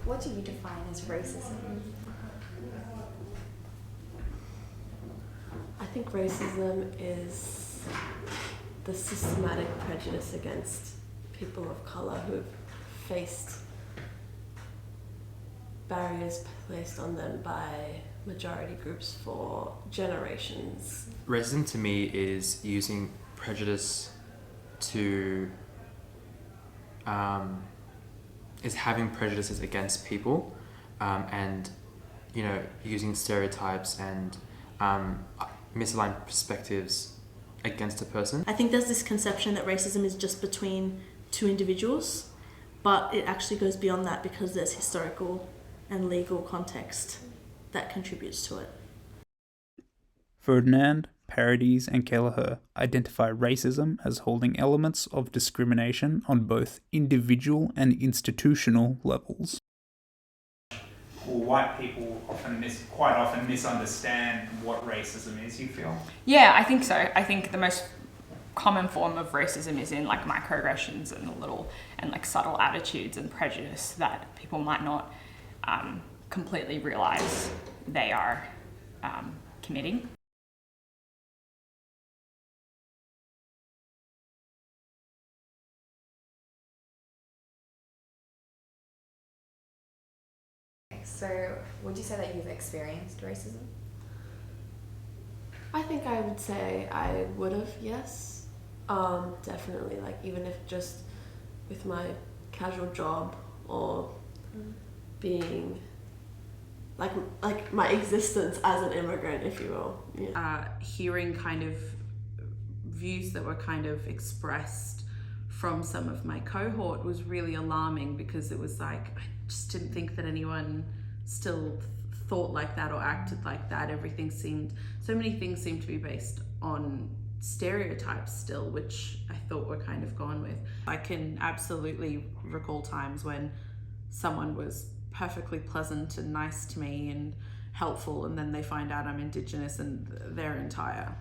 What do you define as racism? I think racism is the systematic prejudice against people of colour who've faced barriers placed on them by majority groups for generations. Racism to me is using prejudice to is having prejudices against people, and using stereotypes and misaligned perspectives against a person. I think there's this conception that racism is just between two individuals, but it actually goes beyond that because there's historical and legal context that contributes to it. Ferdinand, Paradis, and Kelleher identify racism as holding elements of discrimination on both individual and institutional levels. Well, white people quite often misunderstand what racism is, you feel? Yeah, I think so. I think the most common form of racism is in like microaggressions and like subtle attitudes and prejudice that people might not completely realize they are committing. So, would you say that you've experienced racism? I think I would say I would have, yes. Definitely, like even if just with my casual job or being like my existence as an immigrant, if you will. Yeah. Hearing kind of views that were kind of expressed from some of my cohort was really alarming, because it was like I just didn't think that anyone still thought like that or acted like that. So many things seemed to be based on stereotypes still, which I thought were kind of gone with. I can absolutely recall times when someone was perfectly pleasant and nice to me and helpful, and then they find out I'm Indigenous and their entire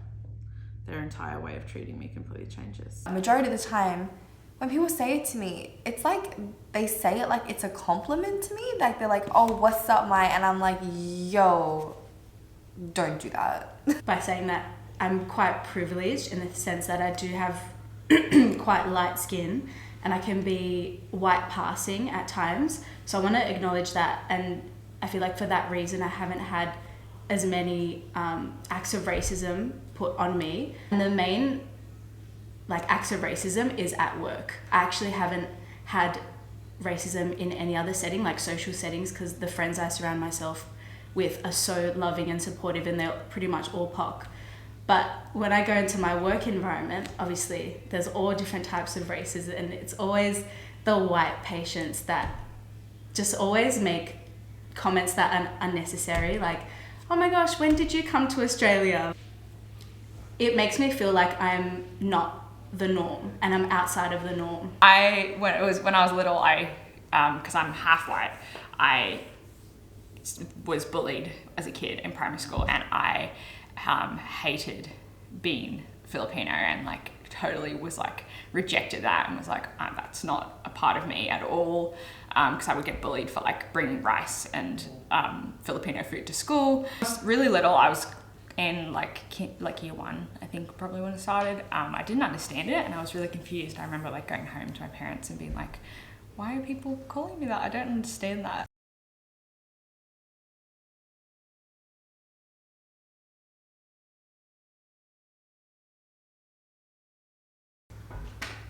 way of treating me completely changes. A majority of the time, when people say it to me, it's like they say it like it's a compliment to me. Like they're like, "Oh, what's up, Mai?" And I'm like, "Yo, don't do that." By saying that I'm quite privileged in the sense that I do have quite light skin and I can be white passing at times. So I want to acknowledge that, and I feel like for that reason I haven't had as many acts of racism put on me. And the main acts of racism is at work. I actually haven't had racism in any other setting, like social settings, because the friends I surround myself with are so loving and supportive, and they're pretty much all POC. But when I go into my work environment, obviously there's all different types of races, and it's always the white patients that just always make comments that are unnecessary, like, "Oh my gosh, when did you come to Australia?" It makes me feel like I'm not the norm and I'm outside of the norm. When I was little, because I'm half white, I was bullied as a kid in primary school, and I hated being Filipino, and totally was rejected that and was like, that's not a part of me at all, because I would get bullied for bringing rice and Filipino food to school. I was really little. I was in year one, I think, probably when it started. I didn't understand it, and I was really confused. I remember going home to my parents and being like, why are people calling me that? I don't understand that.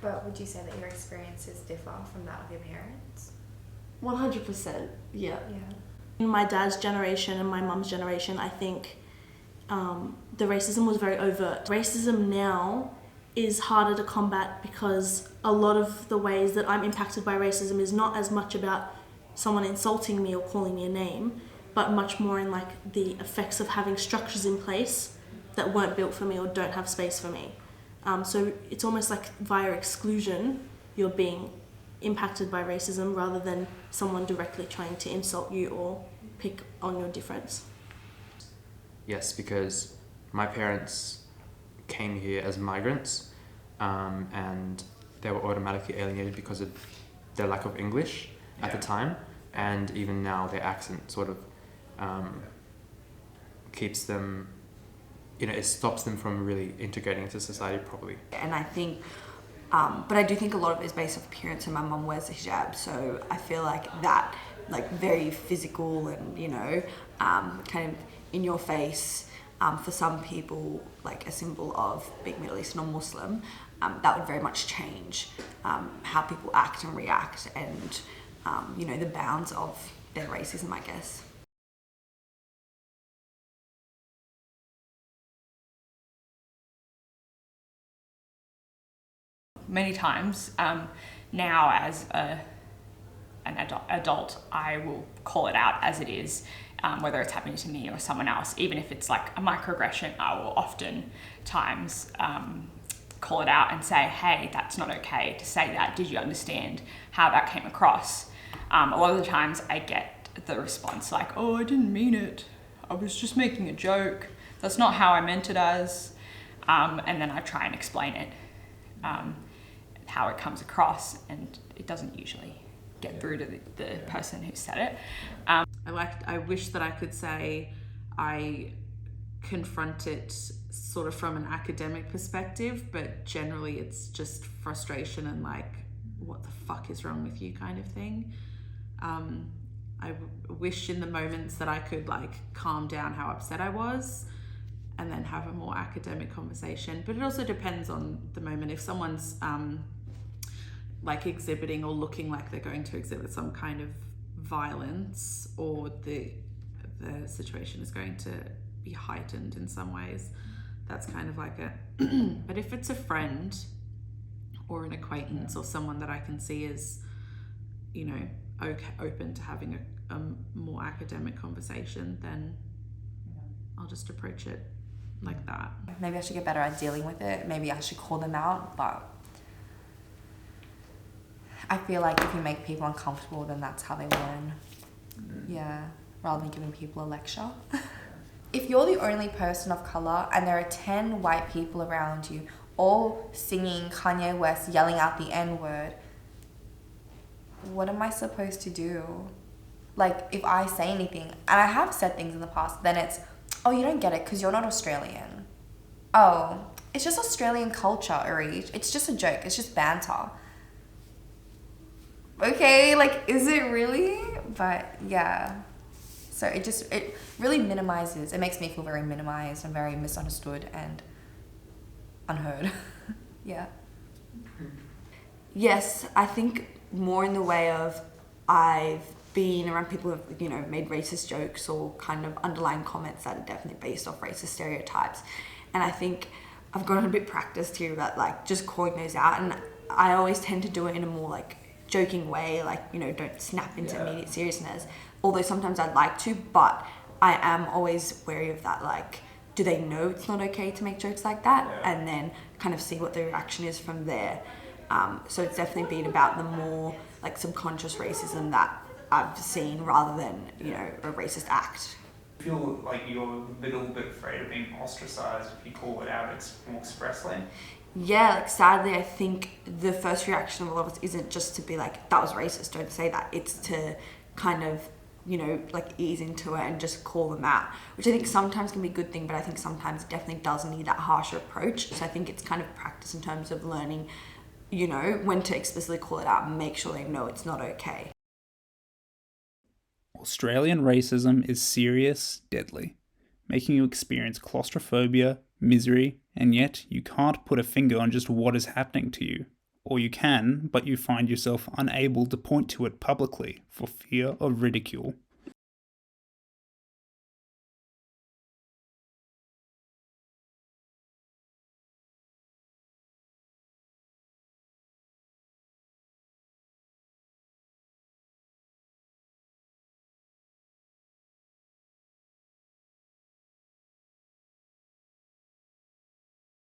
But would you say that your experiences differ from that of your parents? 100%, yeah. In my dad's generation and my mum's generation, I think the racism was very overt. Racism now is harder to combat because a lot of the ways that I'm impacted by racism is not as much about someone insulting me or calling me a name, but much more in the effects of having structures in place that weren't built for me or don't have space for me. So it's almost like via exclusion, you're being impacted by racism rather than someone directly trying to insult you or pick on your difference. Yes, because my parents came here as migrants, and they were automatically alienated because of their lack of English at the time. and even now their accent sort of keeps them, it stops them from really integrating into society properly. And I think, but I do think a lot of it is based off appearance, and my mum wears a hijab, so I feel like that, like very physical and, kind of in your face, for some people, like a symbol of being Middle Eastern or Muslim, that would very much change how people act and react and, the bounds of their racism, I guess. Many times now as an adult, I will call it out as it is, whether it's happening to me or someone else. Even if it's like a microaggression, I will oftentimes call it out and say, hey, that's not okay to say that. Did you understand how that came across? A lot of the times I get the response like, oh, I didn't mean it. I was just making a joke. That's not how I meant it as. And then I try and explain it, how it comes across, and it doesn't usually get through to the person who said it. I wish that I could say I confront it sort of from an academic perspective, but generally it's just frustration and like, what the fuck is wrong with you kind of thing. I wish in the moments that I could like calm down how upset I was and then have a more academic conversation. But it also depends on the moment. If someone's like exhibiting or looking like they're going to exhibit some kind of violence, or the situation is going to be heightened in some ways, that's kind of like a but if it's a friend or an acquaintance or someone that I can see is okay, open to having a more academic conversation, then I'll just approach it like that. Maybe I should get better at dealing with it. Maybe I should call them out, but I feel like if you make people uncomfortable, then that's how they learn. Yeah, rather than giving people a lecture. If you're the only person of color and there are 10 white people around you all singing Kanye West, yelling out the N-word, what am I supposed to do? Like, if I say anything, and I have said things in the past, then it's, oh, you don't get it because you're not Australian. Oh, it's just Australian culture, Uri. It's just a joke. It's just banter. Okay, like, is it really? But yeah. So it really minimizes. It makes me feel very minimized and very misunderstood and unheard. Yeah. Yes, I think more in the way of I've been around people who have, made racist jokes or kind of underlying comments that are definitely based off racist stereotypes. And I think I've gotten a bit practiced here about like just calling those out. And I always tend to do it in a more like joking way, like, don't snap into immediate seriousness. Although sometimes I'd like to, but I am always wary of that, like, do they know it's not okay to make jokes like that? Yeah. And then kind of see what the reaction is from there. So it's definitely been about the more like subconscious racism that I've seen rather than, a racist act. I feel like you're a little bit afraid of being ostracized if you call it out more expressly. Yeah, like sadly, I think the first reaction of a lot of us isn't just to be like, that was racist, don't say that. It's to kind of, like ease into it and just call them out, which I think sometimes can be a good thing, but I think sometimes it definitely does need that harsher approach. So I think it's kind of practice in terms of learning, when to explicitly call it out and make sure they know it's not okay. Australian racism is serious, deadly, making you experience claustrophobia, misery, and yet you can't put a finger on just what is happening to you. Or you can, but you find yourself unable to point to it publicly for fear of ridicule.